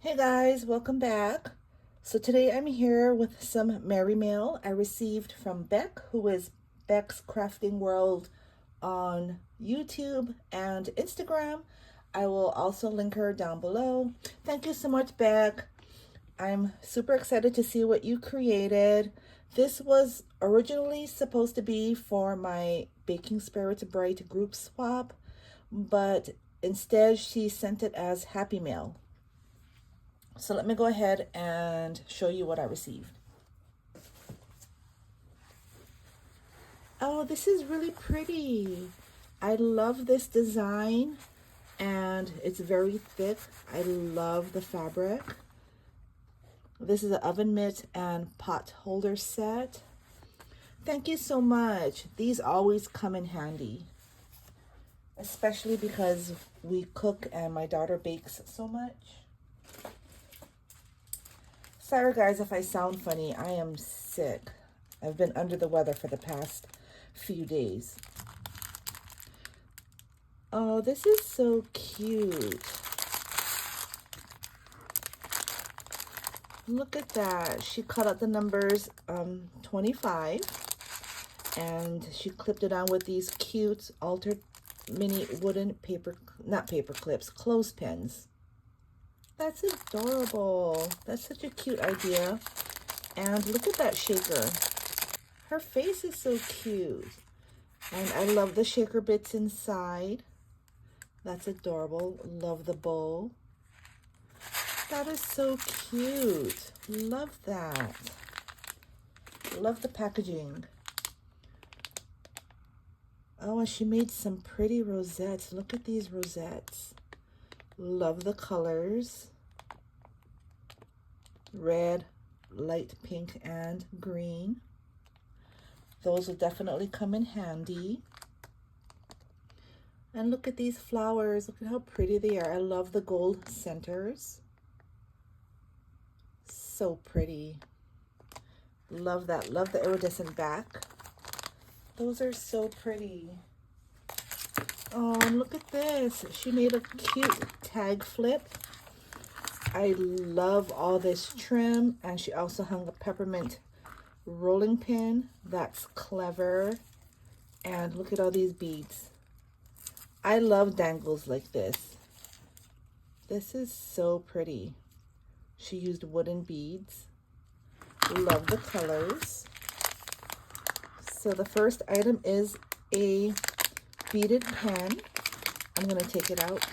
Hey guys, welcome back. So today I'm here with some Merry Mail I received from Beck, who is Beck's Crafting World on YouTube and Instagram. I will also link her down below. Thank you so much, Beck. I'm super excited to see what you created. This was originally supposed to be for my Baking Spirits Bright group swap, but instead she sent it as Happy Mail. So let me go ahead and show you what I received. Oh, this is really pretty. I love this design and it's very thick. I love the fabric. This is an oven mitt and pot holder set. Thank you so much. These always come in handy, especially because we cook and my daughter bakes so much. Sorry guys if I sound funny, I am sick. I've been under the weather for the past few days. Oh, this is so cute. Look at that. She cut out the numbers 25 and she clipped it on with these cute altered mini wooden clothespins. That's adorable. That's such a cute idea. And look at that shaker. Her face is so cute. And I love the shaker bits inside. That's adorable. Love the bowl. That is so cute. Love that. Love the packaging. Oh, and she made some pretty rosettes. Look at these rosettes. Love the colors. Red, light pink, and green. Those will definitely come in handy. And look at these flowers. Look at how pretty they are. I love the gold centers. So pretty. Love that. Love the iridescent back. Those are so pretty. Oh, and look at this. She made a cute tag flip. I love all this trim. And she also hung a peppermint rolling pin. That's clever. And look at all these beads. I love dangles like this. This is so pretty. She used wooden beads. Love the colors. So the first item is a beaded pen. I'm going to take it out.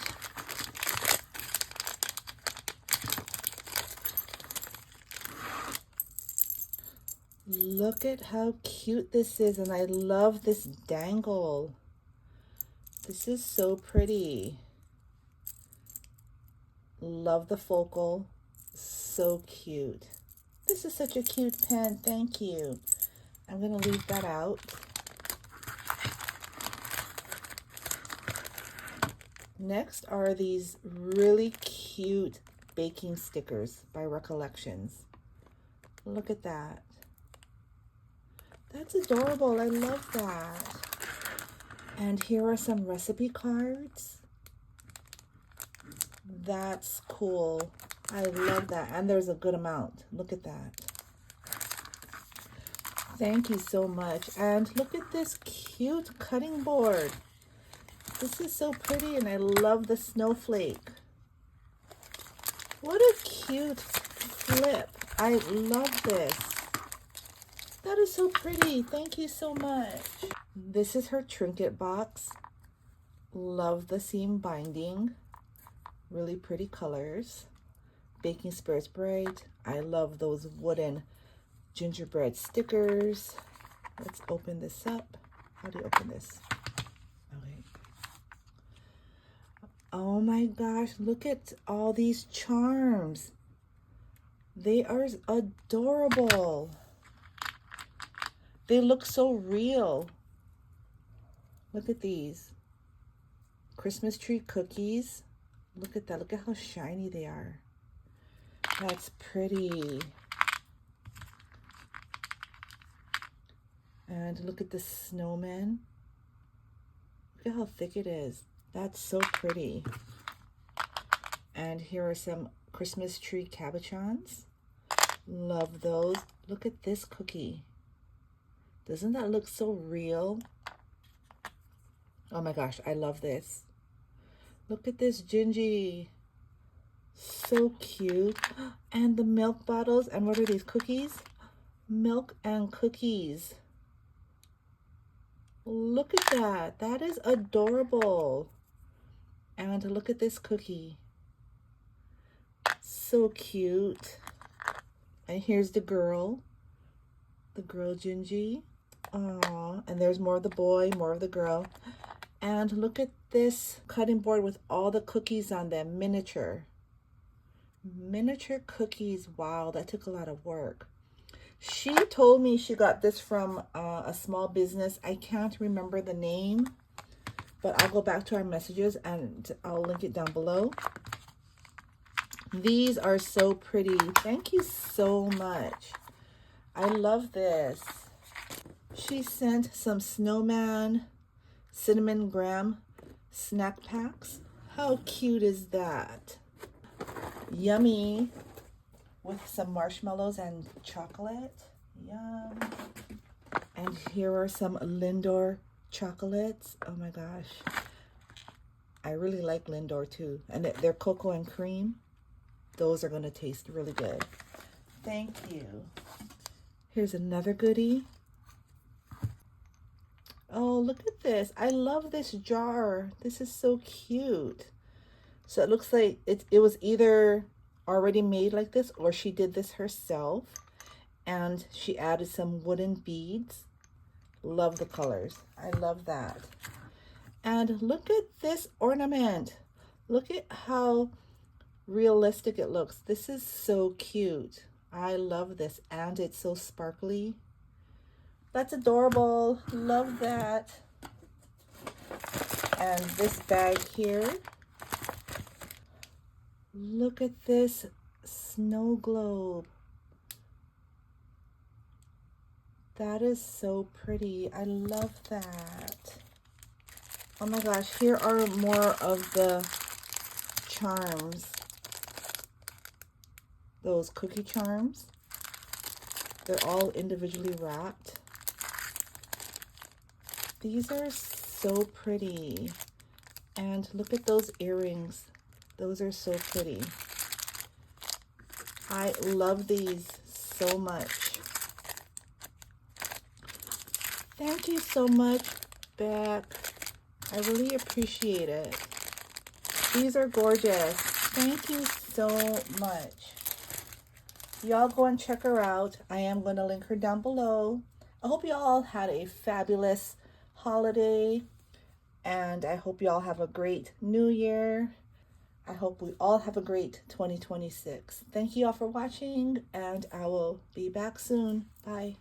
Look at how cute this is, and I love this dangle. This is so pretty. Love the focal. So cute. This is such a cute pen. Thank you. I'm going to leave that out. Next are these really cute baking stickers by Recollections. Look at that. That's adorable. I love that. And here are some recipe cards. That's cool. I love that. And there's a good amount. Look at that. Thank you so much. And look at this cute cutting board. This is so pretty and I love the snowflake. What a cute flip. I love this. That is so pretty. Thank you so much. This is her trinket box. Love the seam binding. Really pretty colors. Baking Spirits Bright. I love those wooden gingerbread stickers. Let's open this up. How do you open this? Okay. Oh my gosh, look at all these charms. They are adorable. They look so real. Look at these. Christmas tree cookies. Look at that. Look at how shiny they are. That's pretty. And look at the snowman. Look at how thick it is. That's so pretty. And here are some Christmas tree cabochons. Love those. Look at this cookie. Doesn't that look so real? Oh my gosh, I love this. Look at this Gingy. So cute. And the milk bottles. And what are these, cookies? Milk and cookies. Look at that. That is adorable. And look at this cookie. So cute. And here's the girl Gingy. Aww. And there's more of the boy, more of the girl. And look at this cutting board with all the cookies on them, miniature cookies. Wow, that took a lot of work. She told me she got this from a small business. I can't remember the name, but I'll go back to our messages and I'll link it down below. These are so pretty. Thank you so much. I love this. She sent some snowman cinnamon graham snack packs. How cute is that? Yummy, with some marshmallows and chocolate. Yum. And here are some Lindor chocolates. Oh my gosh. I really like Lindor too. And they're cocoa and cream. Those are going to taste really good. Thank you. Here's another goodie. Oh, look at this. I love this jar. This is so cute. So it looks like it was either already made like this or she did this herself. And she added some wooden beads. Love the colors. I love that. And look at this ornament. Look at how realistic it looks. This is so cute. I love this. And it's so sparkly. That's adorable. Love that. And this bag here. Look at this snow globe. That is so pretty. I love that. Oh my gosh, here are more of the charms. Those cookie charms. They're all individually wrapped. These are so pretty. And look at those earrings. Those are so pretty. I love these so much. Thank you so much, Beck. I really appreciate it. These are gorgeous. Thank you so much. Y'all go and check her out. I am going to link her down below. I hope you all had a fabulous holiday. And I hope you all have a great new year. I hope we all have a great 2026. Thank you all for watching, and I will be back soon. Bye.